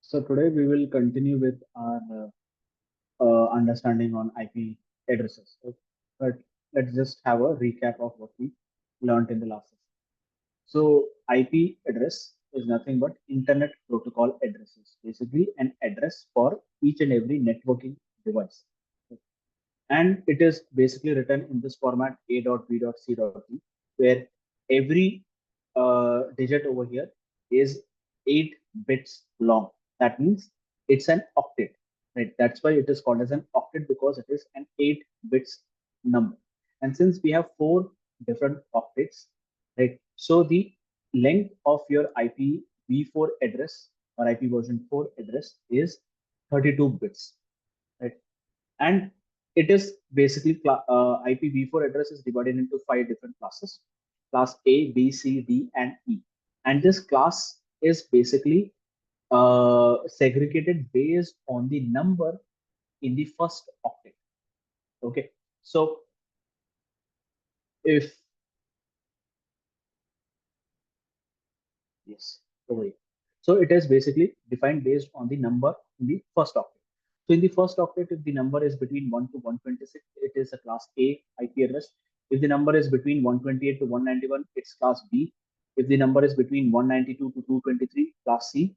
So today we will continue with our understanding on IP addresses. But let's just have a recap of what we learned in the last session. So IP address is nothing but Internet Protocol addresses, basically an address for each and every networking device. And it is basically written in this format A.B.C.D, where every digit over here is 8 bits long. That means it's an octet, right? That's why it is called as an octet, because it is an 8 bits number. And since we have 4 different octets, right? So the length of your IPv4 address or IP version 4 address is 32 bits, right? And it is basically IPv4 address is divided into 5 different classes: class A, B, C, D, and E. And this class is basically segregated based on the number in the first octet. Okay, so if yes, over here. So it is basically defined based on the number in the first octet. So in the first octet, if the number is between 1 to 126, it is a class A IP address. If the number is between 128 to 191, it's class B. If the number is between 192 to 223, class C.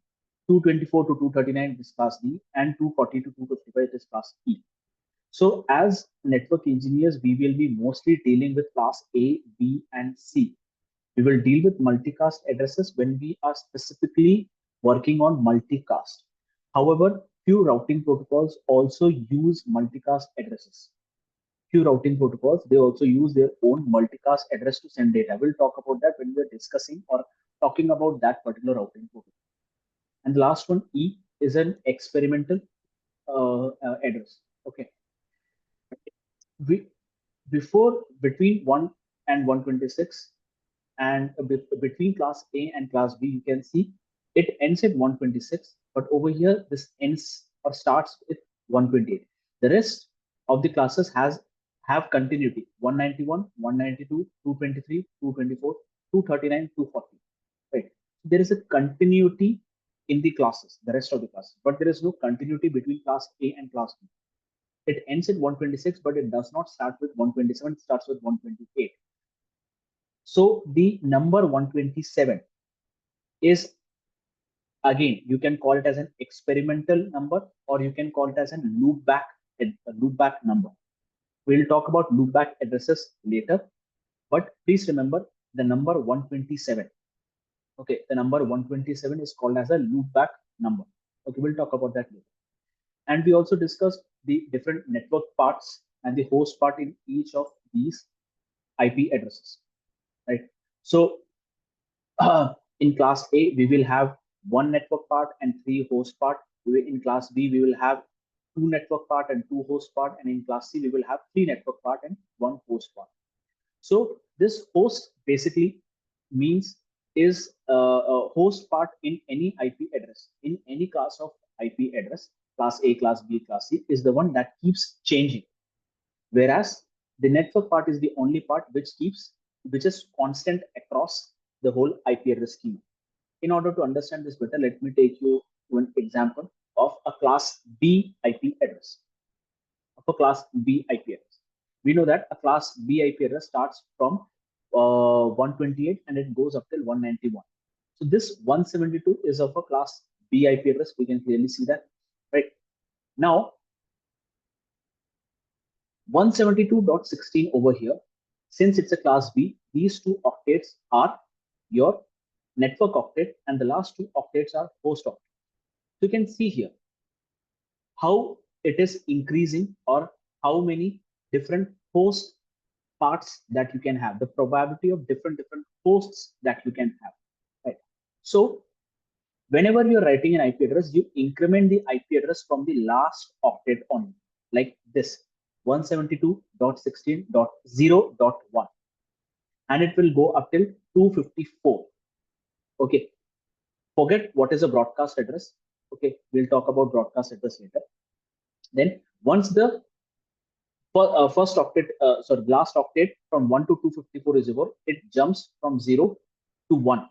224 to 239 is class D, and 240 to 255 is class E. So as network engineers, we will be mostly dealing with class A, B, and C. We will deal with multicast addresses when we are specifically working on multicast. However, few routing protocols also use multicast addresses. Few routing protocols, they also use their own multicast address to send data. We'll talk about that when we're discussing or talking about that particular routing protocol. And the last one, E, is an experimental address. Okay. We, before between 1 and 126, and between class A and class B, you can see it ends at 126, but over here this ends or starts with 128. The rest of the classes have continuity: 191, 192, 223, 224, 239, 240. Right? There is a continuity in the classes, the rest of the classes, but there is no continuity between class A and class B. It ends at 126, but it does not start with 127, it starts with 128. So the number 127 is, again, you can call it as an experimental number, or you can call it as a loopback number. We'll talk about loopback addresses later, but please remember the number 127. Okay, the number 127 is called as a loopback number. Okay, we'll talk about that later. And we also discussed the different network parts and the host part in each of these IP addresses, right? So in class A, we will have one network part and three host part. In class B, we will have two network part and two host part. And in class C, we will have three network part and one host part. So this host basically means is a host part in any IP address, in any class of IP address, class A, class B, class C, is the one that keeps changing. Whereas the network part is the only part which is constant across the whole IP address schema. In order to understand this better, let me take you to an example of a class B IP address. Of a class B IP address. We know that a class B IP address starts from 128 and it goes up till 191. So this 172 is of a class B IP address. We can clearly see that, right? Now, 172.16 over here, since it's a class B, these two octets are your network octet and the last two octets are host octet. So you can see here how it is increasing, or how many different host parts that you can have, the probability of different hosts that you can have, right? So whenever you're writing an IP address, you increment the IP address from the last octet only, like this 172.16.0.1, and it will go up till 254. Okay, forget what is a broadcast address. Okay, we'll talk about broadcast address later. Then once the first octet, sorry, last octet from 1 to 254 is over, it jumps from 0 to 1.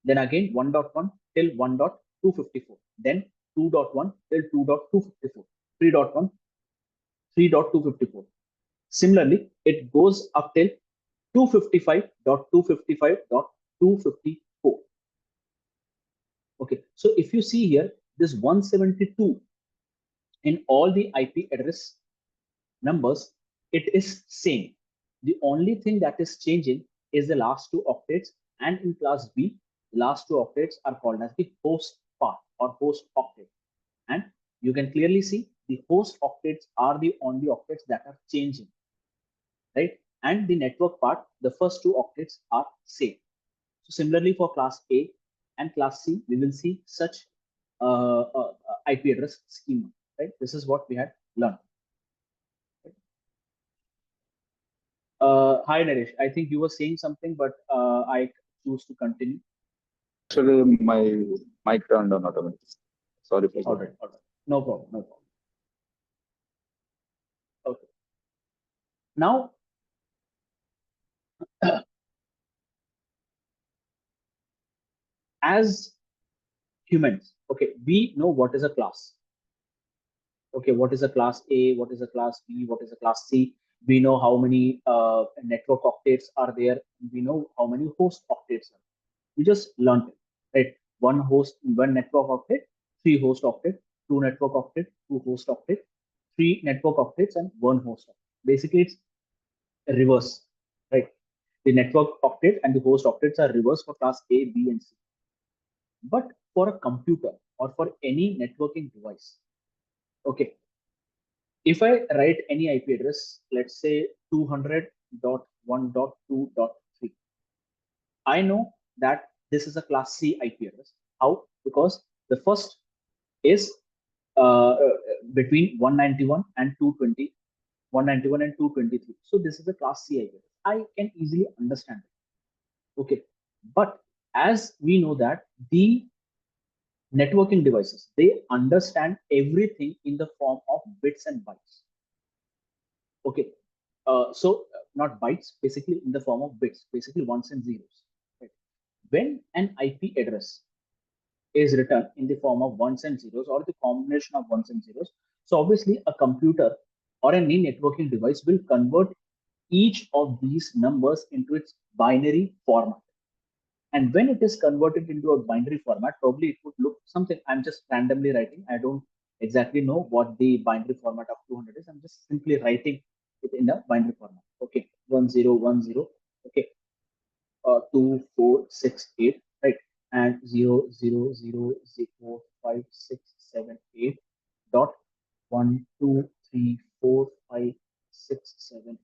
Then again 1.1 till 1. 254, then 2.1 till 2.254, 3.1, 3.254. Similarly, it goes up till 255.255.254. Okay, so if you see here, this 172 in all the IP address numbers, it is same. The only thing that is changing is the last two octets, and in class B, last two octets are called as the host part or host octet. And you can clearly see the host octets are the only octets that are changing, right? And the network part, the first two octets are same. So similarly for class A and class C, we will see such IP address schema, right? This is what we had learned. Hi, Naresh. I think you were saying something, but I choose to continue. Actually, my mic turned on automatically. Sorry for All that. right, all right. No problem, no problem. Okay. Now, as humans, okay, we know what is a class. Okay, what is a class A, what is a class B, what is a class C. We know how many network octets are there. We know how many host octets are. We just learned it, right? One host, one network octet, three host octet, two network octet, two host octet, three network octets, and one host octet. Basically, it's reverse, right? The network octet and the host octets are reverse for class A, B, and C. But for a computer or for any networking device, okay, if I write any IP address, let's say 200.1.2.3, I know that this is a class C IP address. How? Because the first is between 191 and 220, 191 and 223. So this is a class C IP address. I can easily understand it. Okay. But as we know that the networking devices, they understand everything in the form of bits and bytes. Okay. Not bytes, basically in the form of bits, basically ones and zeros. Right? When an IP address is written in the form of ones and zeros or the combination of ones and zeros, so obviously a computer or any networking device will convert each of these numbers into its binary format. And when it is converted into a binary format, probably it would look something. I'm just randomly writing. I don't exactly know what the binary format of 200 is. I'm just simply writing it in a binary format. Okay, 1010. Okay, 2468. Right, and 00000567 dot 1234567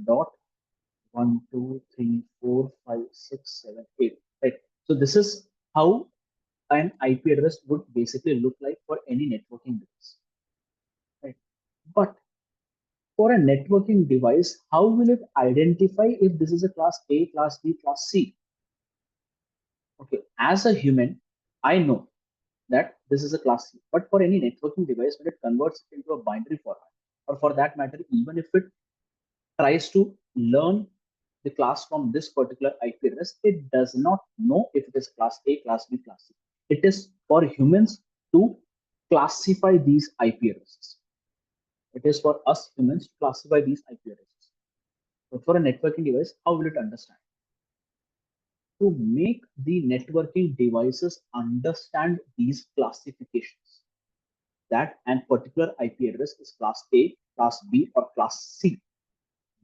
dot 1234567 right. So this is how an IP address would basically look like for any networking device, right? But for a networking device, how will it identify if this is a class A, class B, class C? Okay, as a human, I know that this is a class C, but for any networking device, when it converts it into a binary format, or for that matter, even if it tries to learn the class from this particular IP address, it does not know if it is class A, class B, class C. It is for humans to classify these IP addresses. It is for us humans to classify these IP addresses. But for a networking device, how will it understand? To make the networking devices understand these classifications, that an particular IP address is class A, class B, or class C,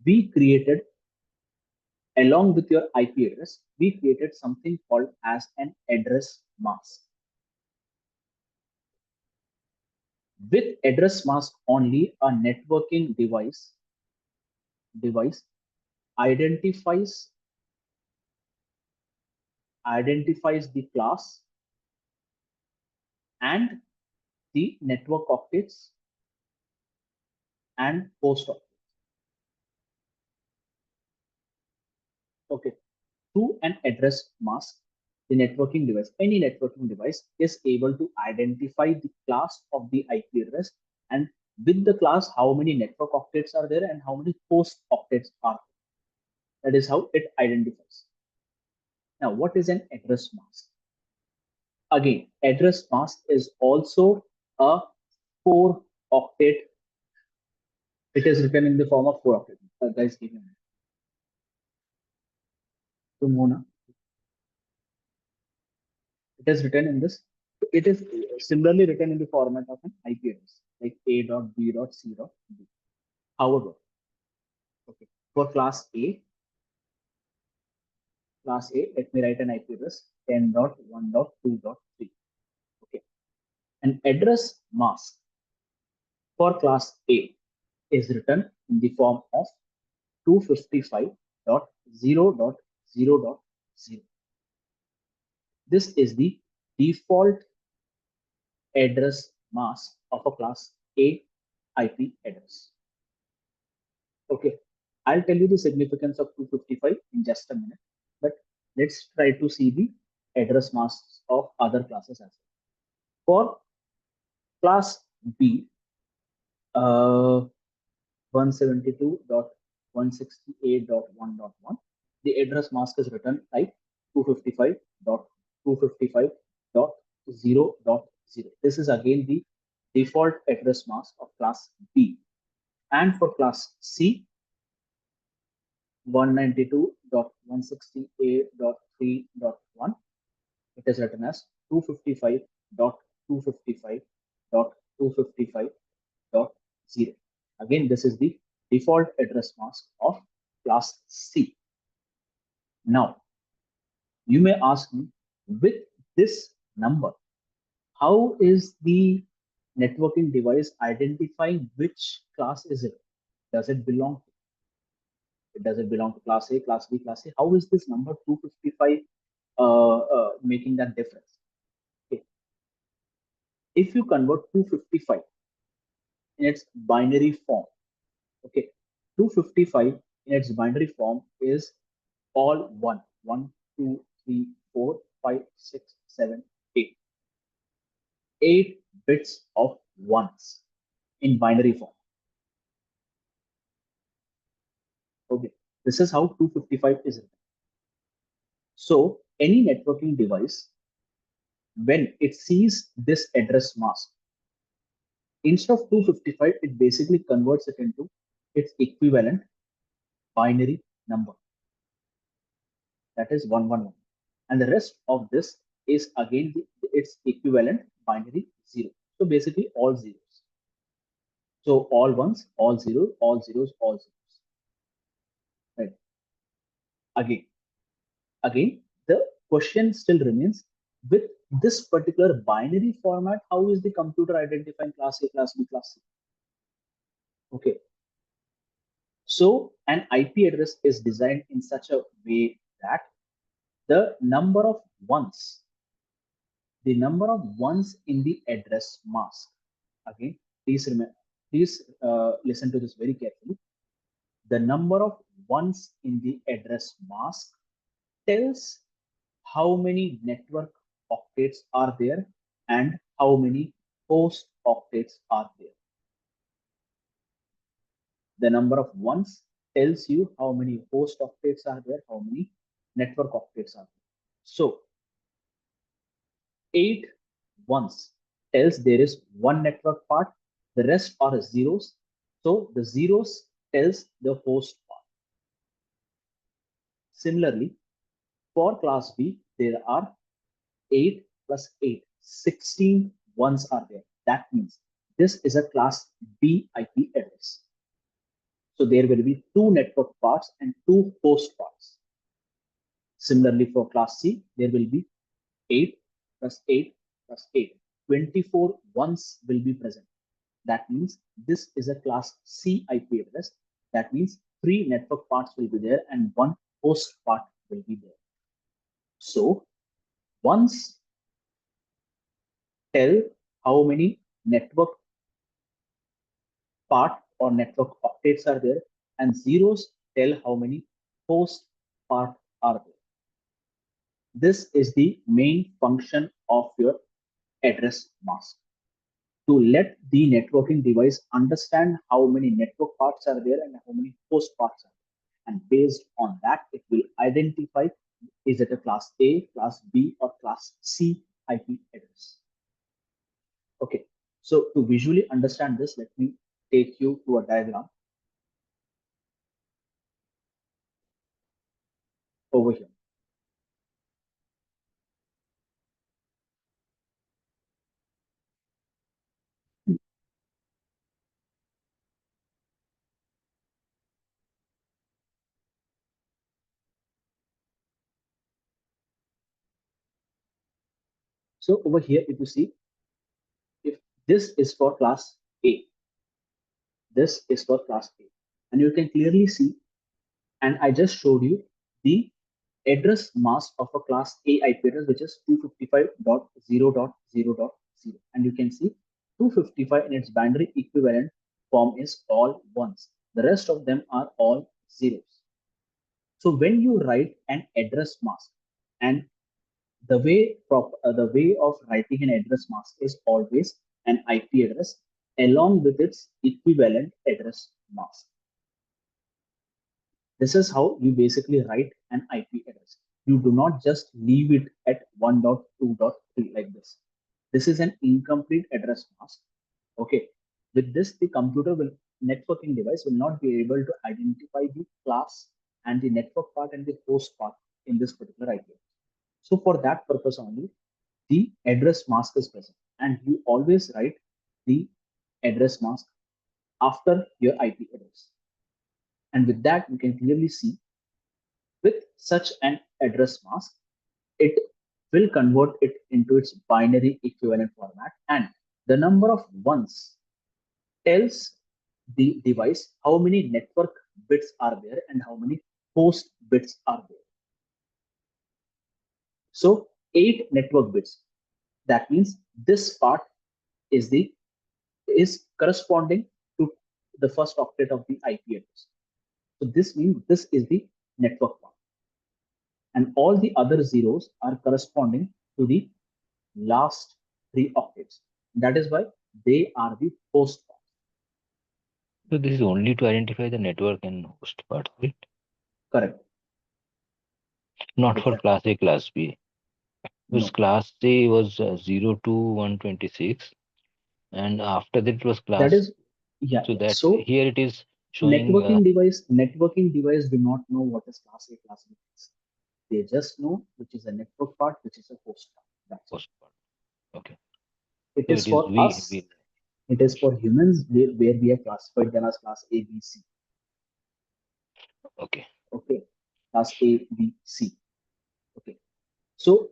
we created, along with your IP address, we created something called as an address mask. With address mask only, a networking device identifies the class and the network octets and host octets. Okay, through an address mask, the networking device, any networking device, is able to identify the class of the IP address, and with the class, how many network octets are there and how many host octets are there. That is how it identifies. Now, what is an address mask? Again, address mask is also a 4-octet. It is written in the form of 4-octet. Guys, give me a minute. To Mona, it is written in this. It is similarly written in the format of an IP address, like A dot B dot C dot B. However, okay, for class A, let me write an IP address 10.1.2.3. Okay, an address mask for class A is written in the form of 255.0.0.0. This is the default address mask of a class A IP address. Okay, I'll tell you the significance of 255 in just a minute, but let's try to see the address masks of other classes as well. For class B, 172.168.1.1, the address mask is written like 255.255.0.0. This is again the default address mask of class B. And for class C, 192.168.3.1, it is written as 255.255.255.0. Again, this is the default address mask of class C. Now, you may ask me, with this number, how is the networking device identifying which class is it? Does it belong to? Does it belong to class A, class B, class C? How is this number 255 making that difference? Okay. If you convert 255 in its binary form, okay, 255 in its binary form is all 1, 1, 2, 3, 4, 5, 6, 7, 8. 8 bits of ones in binary form. Okay, this is how 255 is written. So any networking device, when it sees this address mask, instead of 255, it basically converts it into its equivalent binary number. That is 111. And the rest of this is again its equivalent binary 0. So basically all zeros. So all ones, all zeros, all zeros, all zeros. Right. Again, the question still remains, with this particular binary format, how is the computer identifying class A, class B, class C? Okay. So an IP address is designed in such a way that the number of ones in the address mask. Again, please listen to this very carefully. The number of ones in the address mask tells how many network octets are there and how many host octets are there. The number of ones tells you how many host octets are there, how many network octets are there. So 8 ones tells there is one network part, the rest are zeros. So the zeros tells the host part. Similarly, for class B, there are 8 plus 8, 16 ones are there. That means this is a class B IP address. So there will be 2 network parts and 2 host parts. Similarly, for class C, there will be 8 plus 8 plus 8. 24 ones will be present. That means this is a class C IP address. That means 3 network parts will be there and 1 host part will be there. So once tell how many network part or network octets are there, and zeros tell how many host part are there. This is the main function of your address mask, to let the networking device understand how many network parts are there and how many host parts are there. And based on that, it will identify, is it a class A, class B, or class C IP address. Okay, so to visually understand this, let me take you to a diagram over here. So over here, if you see, if this is for class A, this is for class A, and you can clearly see, and I just showed you the address mask of a class A IP address, which is 255.0.0.0. And you can see 255 in its binary equivalent form is all ones. The rest of them are all zeros. So when you write an address mask, and the way of writing an address mask is always an IP address along with its equivalent address mask. This is how you basically write an IP address. You do not just leave it at 1.2.3 like this. This is an incomplete address mask. Okay. With this, the computer will networking device will not be able to identify the class and the network part and the host part in this particular IP. So for that purpose only, the address mask is present, and you always write the address mask after your IP address. And with that, you can clearly see with such an address mask, it will convert it into its binary equivalent format, and the number of ones tells the device how many network bits are there and how many host bits are there. So 8 network bits. That means this part is corresponding to the first octet of the IP address. So this means this is the network part, and all the other zeros are corresponding to the last 3 octets. That is why they are the host part. So this is only to identify the network and host part, right? Correct. Not for Exactly. class A, class B. Because No. class A was 0 to 126, and after that it was That class. is, yeah, So yeah. that So here it is showing networking device do not know what is class A, class B is. They just know which is a network part, which is a host part. That's host part. Okay. it. It So is it is for us. we. It is for humans where we have classified them as class A, B, C. Okay. Okay, class A, B, C. Okay, so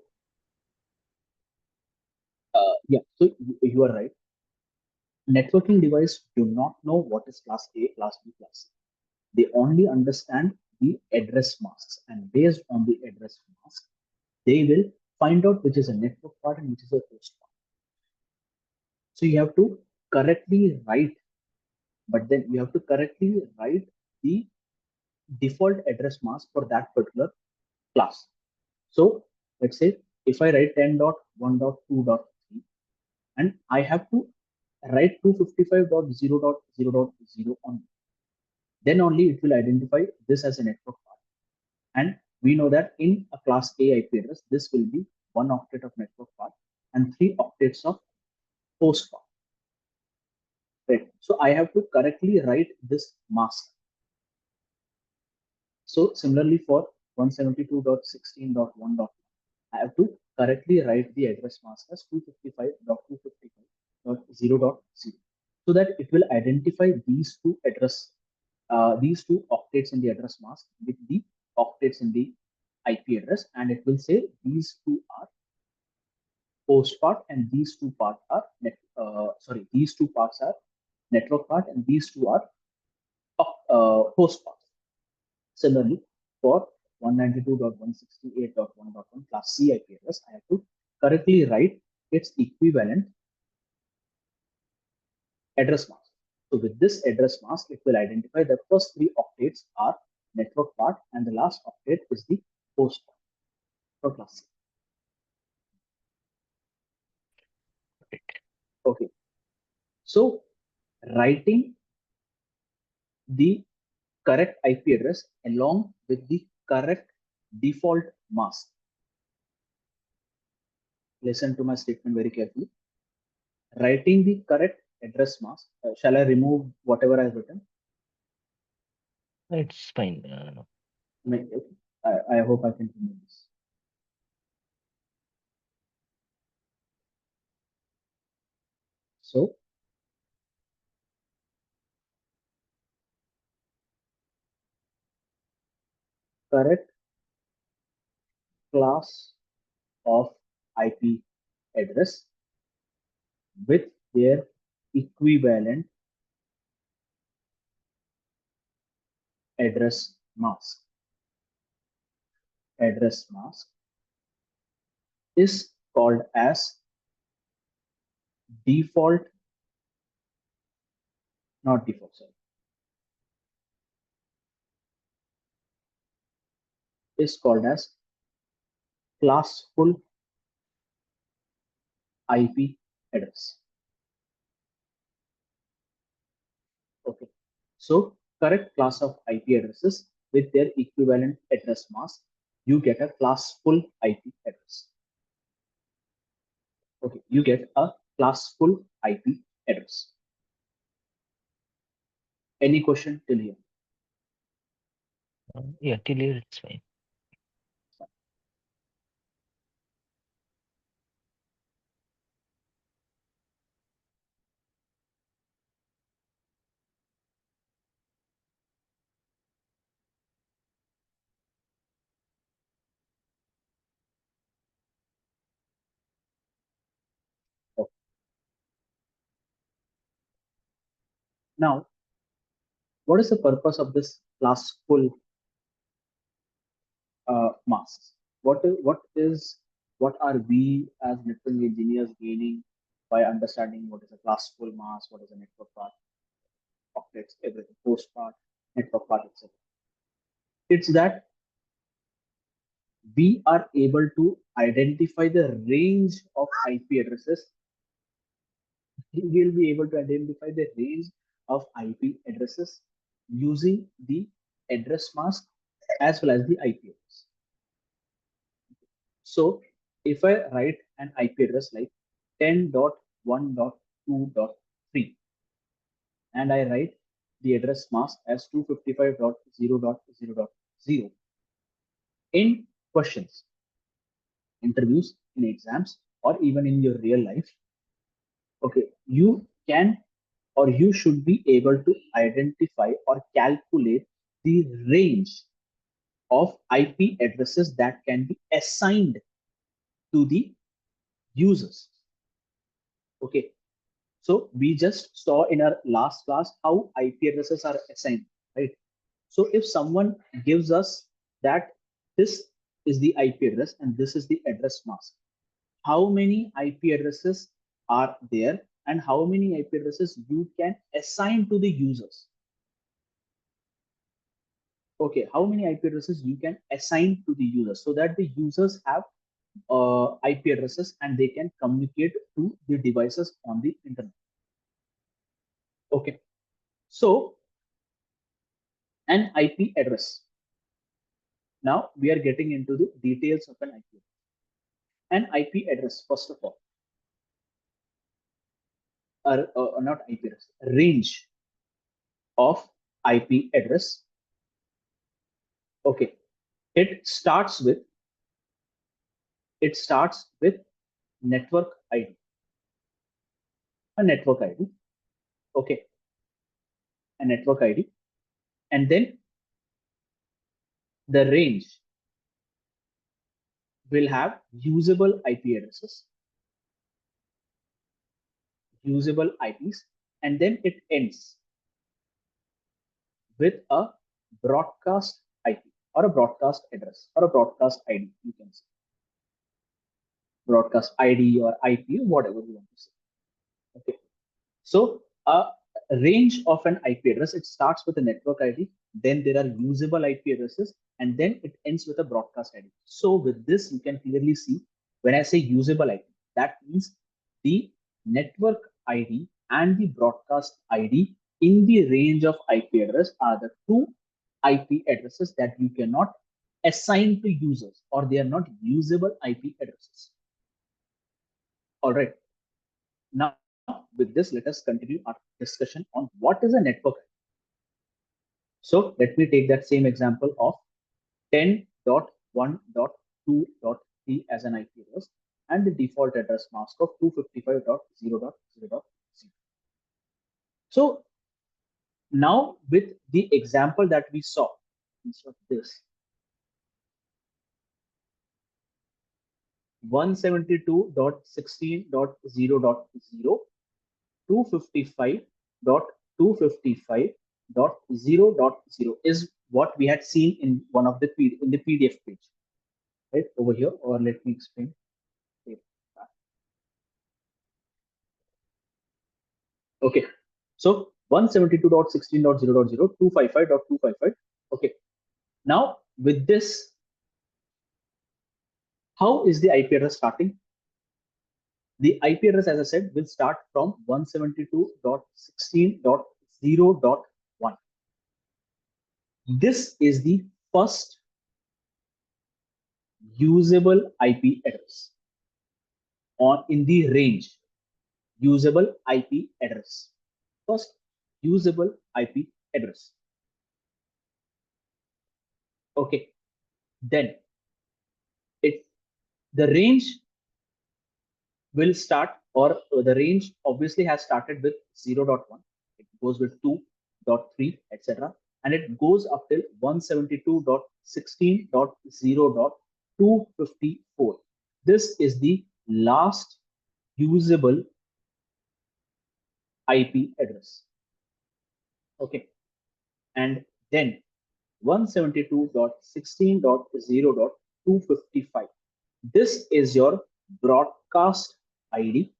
yeah, so you are right. Networking device do not know what is class A, class B, class C. They only understand the address masks, and based on the address mask, they will find out which is a network part and which is a host part. So you have to correctly write, but then you have to correctly write the default address mask for that particular class. So let's say if I write 10.1.2.3 and I have to write 255.0.0.0 on, then only it will identify this as a network part. And we know that in a class A IP address, this will be 1 octet of network part and 3 octets of host part. Right. So I have to correctly write this mask. So similarly for 172.16.1. I have to correctly write the address mask as 255.255.0.0 so that it will identify these two these two octets in the address mask with the octets in the IP address, and it will say these two are host part and these two parts are these two parts are network part and these two are host part. Similarly, for 192.168.1.1 class C IP address, I have to correctly write its equivalent address mask. So with this address mask, it will identify the first 3 octets are network part and the last octet is the host part for class C. Okay. So writing the correct IP address along with the correct default mask listen to my statement very carefully. Writing the correct address mask. Shall I remove whatever I've written? It's fine. Okay. I hope I can remove this. So correct class of IP address with their equivalent address mask. Address mask is called as default, not default, sorry, is called as classful IP address. Okay. So correct class of IP addresses with their equivalent address mask, you get a classful IP address. Okay, you get a classful IP address. Any question till here? Yeah, till here it's fine. Okay. Now, what is the purpose of this classful masks? What are we as network engineers gaining by understanding what is a classful mask, what is a network part, objects, everything, host part, network part, etc. It's that we are able to identify the range of IP addresses. We will be able to identify the range of IP addresses using the address mask as well as the IP address. So if I write an IP address like 10.1.2.3 and I write the address mask as 255.0.0.0 in questions, interviews, in exams, or even in your real life, okay, you can or you should be able to identify or calculate the range of IP addresses that can be assigned to the users. Okay, so we just saw in our last class how IP addresses are assigned, right? So if someone gives us that this is the IP address and this is the address mask, how many IP addresses are there and how many IP addresses you can assign to the users? Okay, how many IP addresses you can assign to the users so that the users have IP addresses and they can communicate to the devices on the internet. Okay, so an IP address. Now we are getting into the details of an IP address. An IP address, first of all, or not IP address, range of IP address. Okay, it starts with network ID, a network ID. Okay, a network ID, and then the range will have usable IP addresses, usable IPs, and then it ends with a broadcast IP or a broadcast address or a broadcast ID. You can say broadcast ID or IP, whatever you want to say. Okay, so a range of an IP address, it starts with a network ID, then there are usable IP addresses, and then it ends with a broadcast ID. So with this, you can clearly see when I say usable IP, that means the network ID and the broadcast ID in the range of IP address are the two IP addresses that you cannot assign to users or they are not usable IP addresses. All right. Now, with this, let us continue our discussion on what is a network. So let me take that same example of 10.1.2.3 as an IP address and the default address mask of 255.0.0.0. So now with the example that we saw, instead of this, 172.16.0.0, 255.255.0.0 is what we had seen in one of the PDF page, right over here. Or let me explain. Okay, so 172.16.0.0, 255.255. Okay, now with this, how is the IP address starting? The IP address, as I said, will start from 172.16.0.1. This is the first usable IP address in the range. Usable IP address. First usable IP address. Okay, then the range will start, or the range obviously has started with 0.1. It goes with 2.3, etc. And it goes up till 172.16.0.254. This is the last usable IP address. Okay. And then 172.16.0.255. This is your broadcast ID.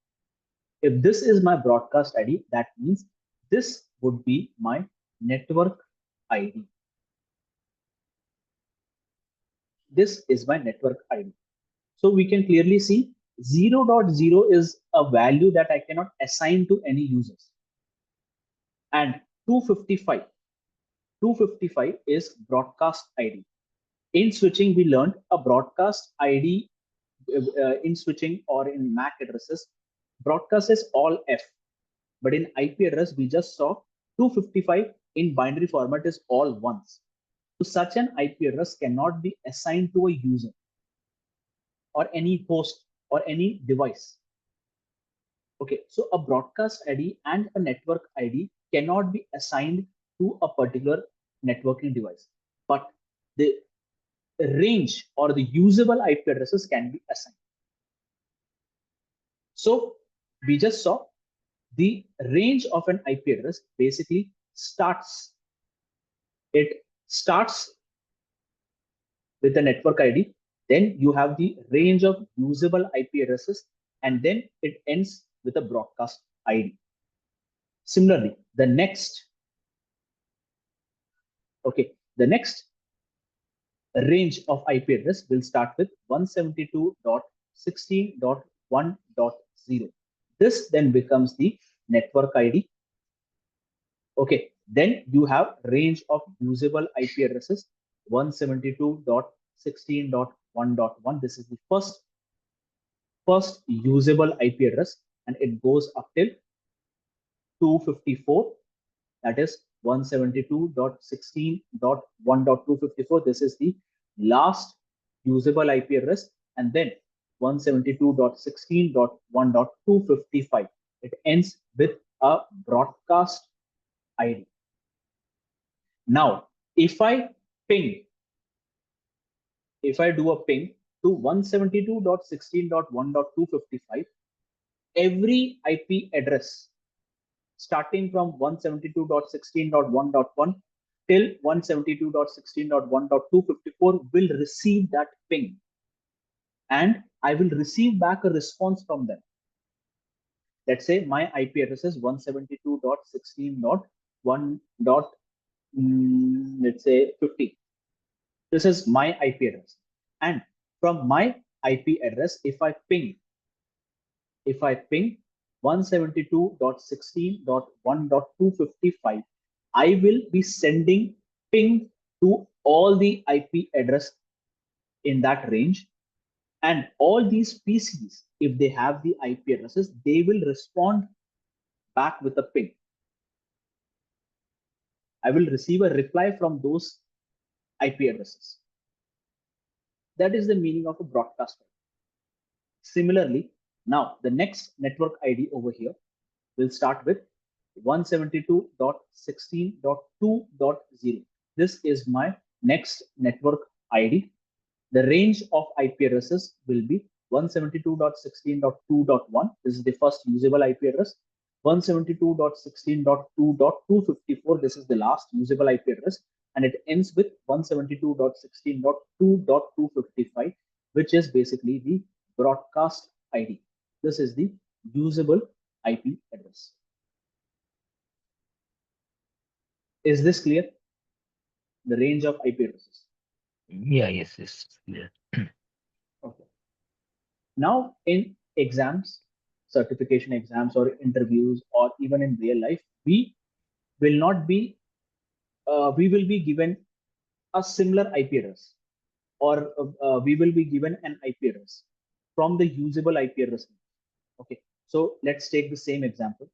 If this is my broadcast ID, that means this would be my network ID. This is my network ID. So we can clearly see 0.0 is a value that I cannot assign to any users. And 255 is broadcast ID. In switching, we learned a broadcast ID in switching or in MAC addresses. Broadcast is all F, but in IP address, we just saw 255 in binary format is all ones. So such an IP address cannot be assigned to a user or any host or any device. Okay, so a broadcast ID and a network ID cannot be assigned to a particular networking device, but the range or the usable IP addresses can be assigned. So we just saw the range of an IP address basically starts. It starts with the network ID, then you have the range of usable IP addresses, and then it ends with a broadcast ID. Similarly, the next range of IP address will start with 172.16.1.0. This then becomes the network ID. Okay, then you have range of usable IP addresses 172.16.1.1. This is the first usable IP address, and it goes up till 254. That is 172.16.1.254. This is the last usable IP address, and then 172.16.1.255. It ends with a broadcast ID. Now, if I do a ping to 172.16.1.255, every IP address starting from 172.16.1.1 till 172.16.1.254 will receive that ping, and I will receive back a response from them. Let's say my IP address is 172.16.1. Let's say 50. This is my IP address, and from my IP address, if I ping 172.16.1.255, I will be sending ping to all the IP address in that range, And all these PCs, if they have the IP addresses, they will respond back with a ping. I will receive a reply from those IP addresses. That is the meaning of a broadcast. Similarly, now the next network ID over here will start with 172.16.2.0. This is my next network ID. The range of IP addresses will be 172.16.2.1. This is the first usable IP address. 172.16.2.254. This is the last usable IP address. And it ends with 172.16.2.255, which is basically the broadcast ID. This is the usable IP address. Is this clear? The range of IP addresses. Yeah, yes, yeah. Okay. Now in exams, certification exams or interviews, or even in real life, we will not be, we will be given a similar IP address, or we will be given an IP address from the usable IP address. Okay. So let's take the same example.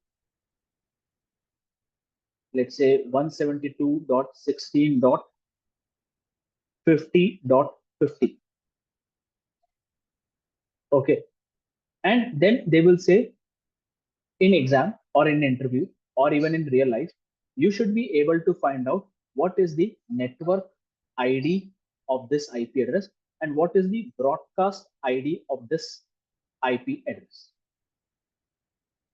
Let's say 172.16.50.50. Okay. And then they will say in exam or in interview or even in real life, you should be able to find out what is the network ID of this IP address and what is the broadcast ID of this IP address.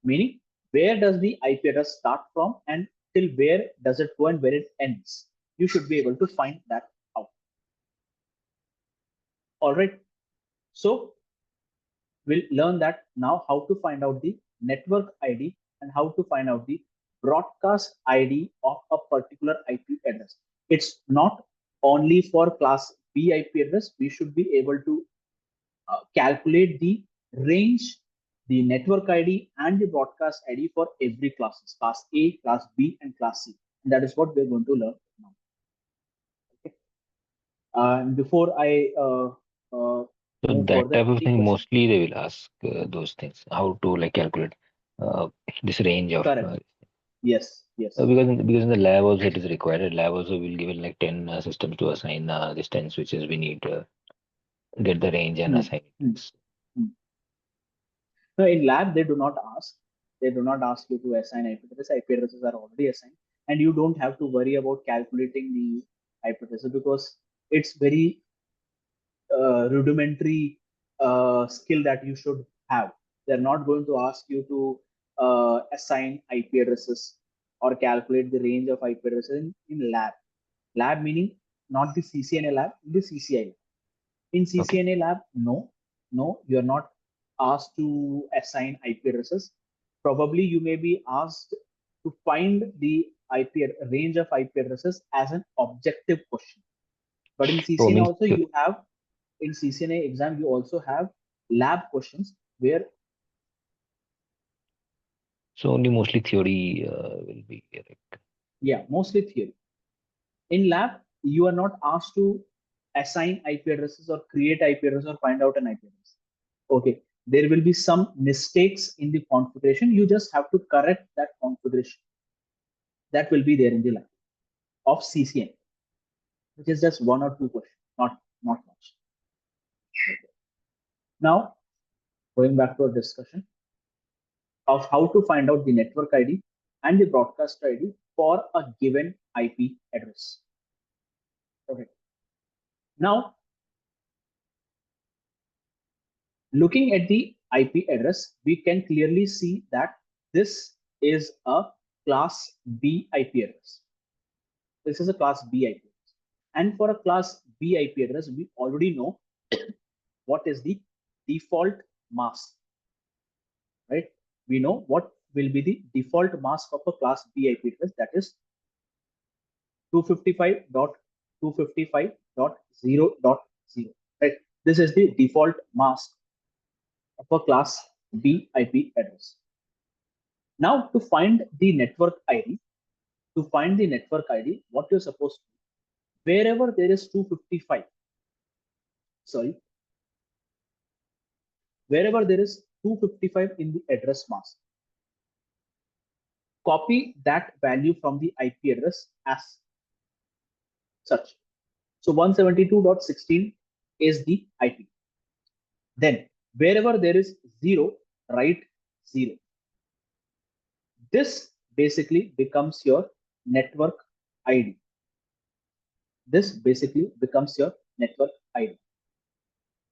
Meaning, where does the IP address start from and till where does it go and where it ends? You should be able to find that out. All right. So we'll learn that now how to find out the network ID and how to find out the broadcast ID of a particular IP address. It's not only for class B IP address. We should be able to calculate the range, the network ID and the broadcast ID for every classes, class A, class B, and class C. And that is what we're going to learn now. Okay. And before I So move that further, type of any thing, question? mostly they will ask those things, how to like calculate this range of Correct. Yes. Yes. because in the lab also it is required. Lab also will give it like 10 systems to assign these 10 switches. We need to get the range and Hmm. assign Hmm. it. Hmm. No, in lab, they do not ask. They do not ask you to assign IP addresses. IP addresses are already assigned. And you don't have to worry about calculating the IP addresses because it's very rudimentary skill that you should have. They're not going to ask you to assign IP addresses or calculate the range of IP addresses in lab. Lab meaning not the CCNA lab, the CCI lab. In Okay. CCNA lab, no, you're not asked to assign IP addresses. Probably you may be asked to find the range of IP addresses as an objective question. But in So CCNA means also you have, in CCNA exam you also have lab questions where only mostly theory will be like. mostly theory. In lab you are not asked to assign IP addresses or create IP address or find out an IP address. Okay, there will be some mistakes in the configuration. You just have to correct that configuration. That will be there in the lab of CCN, which is just one or two questions, not much. Okay. Now, going back to our discussion of how to find out the network ID and the broadcast ID for a given IP address. Okay. Now, looking at the IP address, we can clearly see that this is a class B IP address. This is a class B IP address. And for a class B IP address, we already know what is the default mask, right? We know what will be the default mask of a class B IP address, that is 255.255.0.0, right? This is the default mask of a class B IP address. Now, to find the network ID, what you're supposed to do, wherever there is 255, sorry, wherever there is 255 in the address mask, copy that value from the IP address as such. So 172.16 is the IP. Then wherever there is 0, write 0. This basically becomes your network ID. This basically becomes your network ID.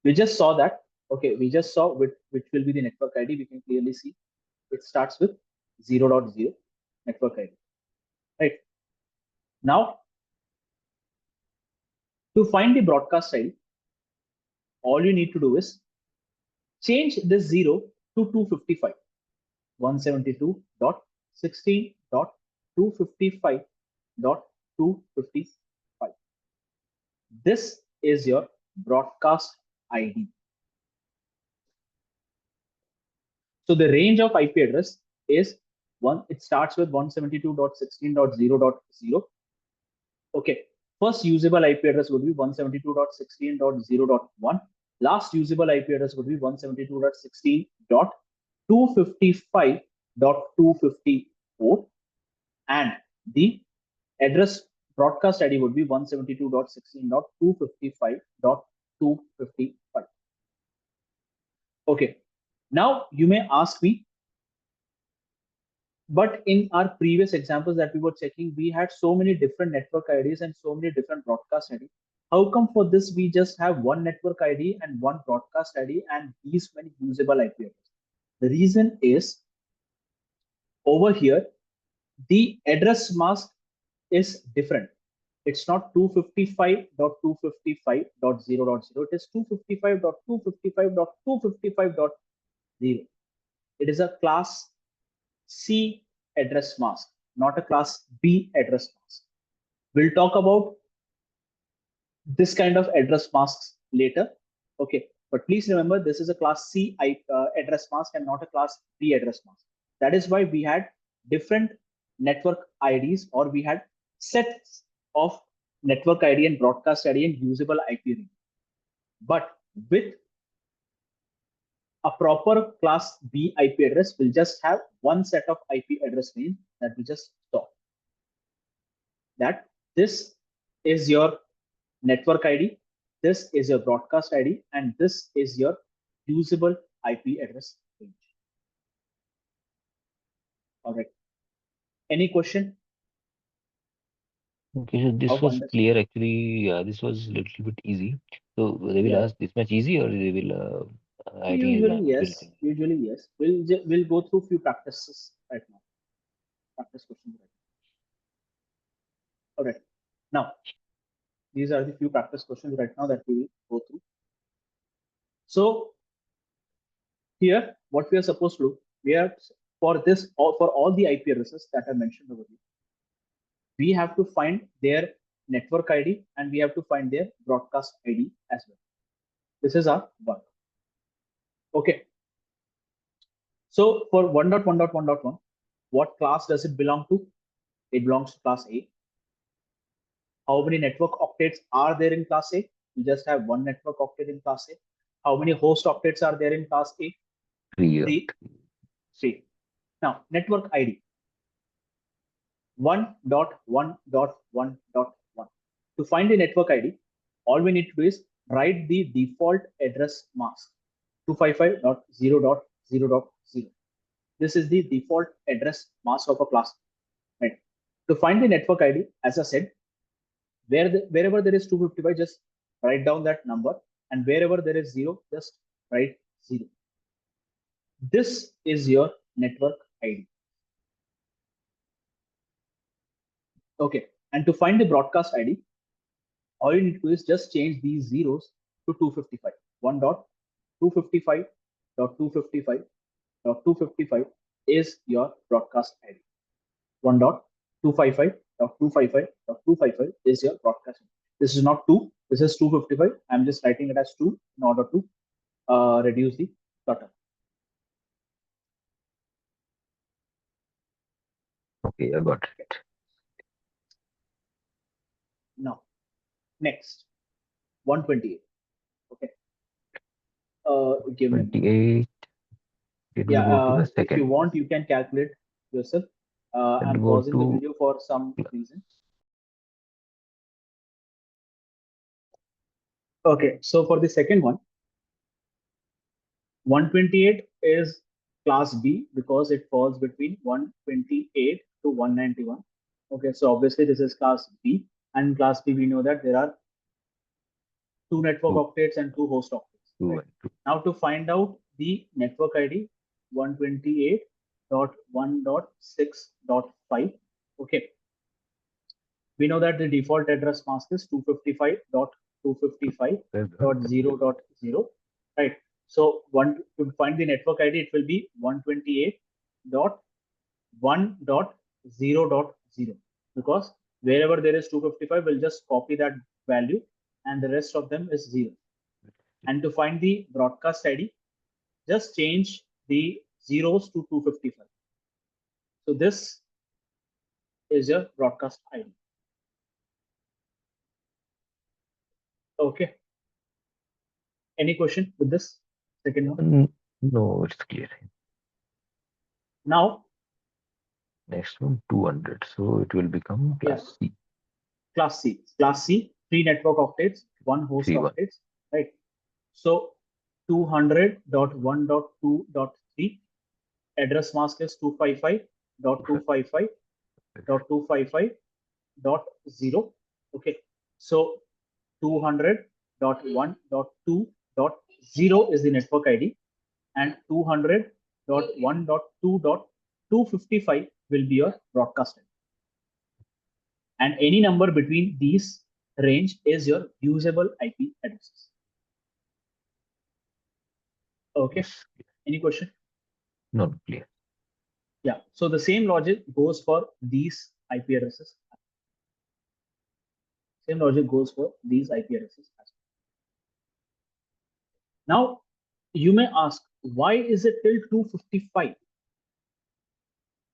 We just saw that. Okay, we just saw which will be the network ID. We can clearly see it starts with 0.0 network ID. Right. Now, to find the broadcast ID, all you need to do is change this 0 to 255. 172.16.255.255. This is your broadcast ID. So the range of IP address is one. It starts with 172.16.0.0. Okay. First usable IP address would be 172.16.0.1. Last usable IP address would be 172.16.255.254, and the address broadcast ID would be 172.16.255.255. Okay. Now you may ask me, but in our previous examples that we were checking, we had so many different network IDs and so many different broadcast IDs. How come for this we just have one network ID and one broadcast ID and these many usable IP addresses? The reason is over here, the address mask is different. It's not 255.255.0.0. It is 255.255.255.0. It is a class C address mask, not a class B address mask. We'll talk about this kind of address masks later. Okay, but please remember this is a class C address mask and not a class B address mask. That is why we had different network IDs, or we had sets of network ID and broadcast ID and usable IP range. But with a proper class B IP address, will just have one set of IP address range that we just saw. That this is your network ID, this is your broadcast ID, and this is your usable IP address range. All right. Any question? Okay, so this Of was understanding? clear actually. This was a little bit easy. So they will Yeah. ask this much easy, or they will. I think Usually exam yes. Usually yes. We'll go through few practices right now. Practice questions right now. All right. Now, these are the few practice questions right now that we will go through. So here, what we are supposed to do, we are for this or for all the IP addresses that I mentioned over here, we have to find their network ID and we have to find their broadcast ID as well. This is our work. Okay. So for 1.1.1.1, what class does it belong to? It belongs to class A. How many network octets are there in class A? You just have one network octet in class A. How many host octets are there in class A? 3. Three. Now, network ID. 1.1.1.1. To find the network ID, all we need to do is write the default address mask 255.0.0.0. This is the default address mask of a class. Right. To find the network ID, as I said, wherever there is 255, just write down that number, and wherever there is 0, just write 0. This is your network ID. Okay, and to find the broadcast ID, all you need to do is just change these zeros to 255. 1.255.255.255 is your broadcast ID. 1.255.255.255 is your broadcast ID. This is not 2, this is 255. I'm just writing it as 2 in order to reduce the clutter. Okay, I got it. Now, next, 128. Okay. Give me a minute. 28. It will Yeah, go to the if you second. want, you can calculate yourself. I'm go pausing the to- video for some reason. Okay, so for the second one, 128 is class B because it falls between 128 to 191. Okay, so obviously this is class B, and class B we know that there are two network Two. octets and two host octets. Two Right? and two. Now to find out the network ID 128.1.6.5. Okay, we know that the default address mask is 255.255.0.0, right? So to find the network ID, it will be 128.1.0.0, because wherever there is 255, we'll just copy that value and the rest of them is 0. And to find the broadcast ID, just change the zeros to 255. So this is your broadcast ID. Okay. Any question with this second one? No, it's clear. Now, Next one, 200. So it will become class C. Class C. Class C, 3 network octets, 1 host 3-1. octets, right? So 200.1.2.3, address mask is 255.255.255.0. Okay. So 200.1.2.0 is the network ID, and 200.1.2.255 will be your broadcast ID. And any number between these range is your usable IP addresses. Okay. Yes. Any question? No, clear. Yeah. So the same logic goes for these IP addresses. Same logic goes for these IP addresses as well. Now, you may ask, why is it till 255?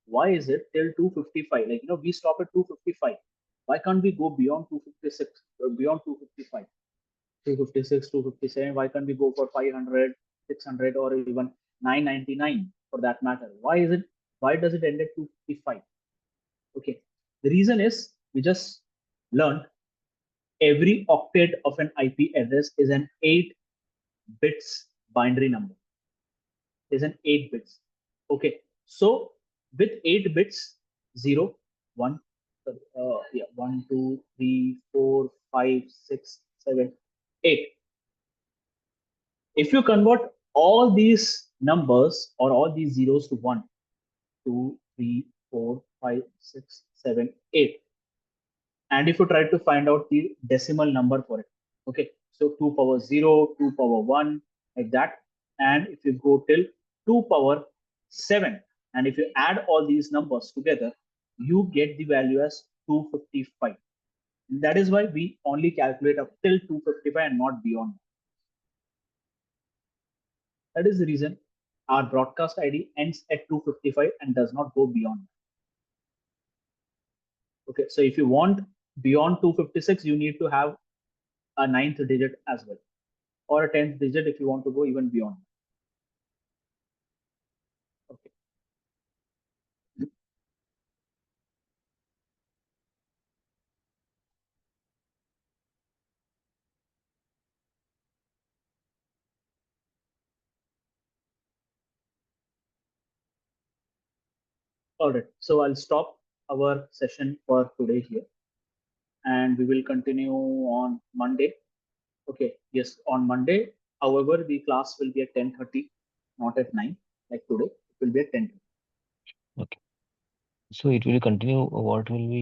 Why is it till 255? Like, we stop at 255. Why can't we go beyond 256 or beyond 255? 256, 257. Why can't we go for 500, 600, or even 999 for that matter? Why does it end at 255? Okay. The reason is we just learned every octet of an IP address is an 8 bits binary number. Is an 8 bits. Okay. So with 8 bits, 0, 1, 1, 2, 3, 4, 5, 6, 7, 8. If you convert all these numbers or all these zeros to 1, 2, 3, 4, 5, 6, 7, 8, and if you try to find out the decimal number for it, okay, so 2 power 0, 2 power 1, like that, and if you go till 2 power 7, and if you add all these numbers together, you get the value as 255. That is why we only calculate up till 255 and not beyond. That is the reason our broadcast ID ends at 255 and does not go beyond. Okay, so if you want beyond 256, you need to have a 9th digit as well, or a 10th digit if you want to go even beyond. Okay. All right, so I'll stop our session for today here, and we will continue on Monday. Okay, yes, on Monday. However, the class will be at 10:30, not at 9 like today. It will be at 10:30. Okay. So it will continue. What will be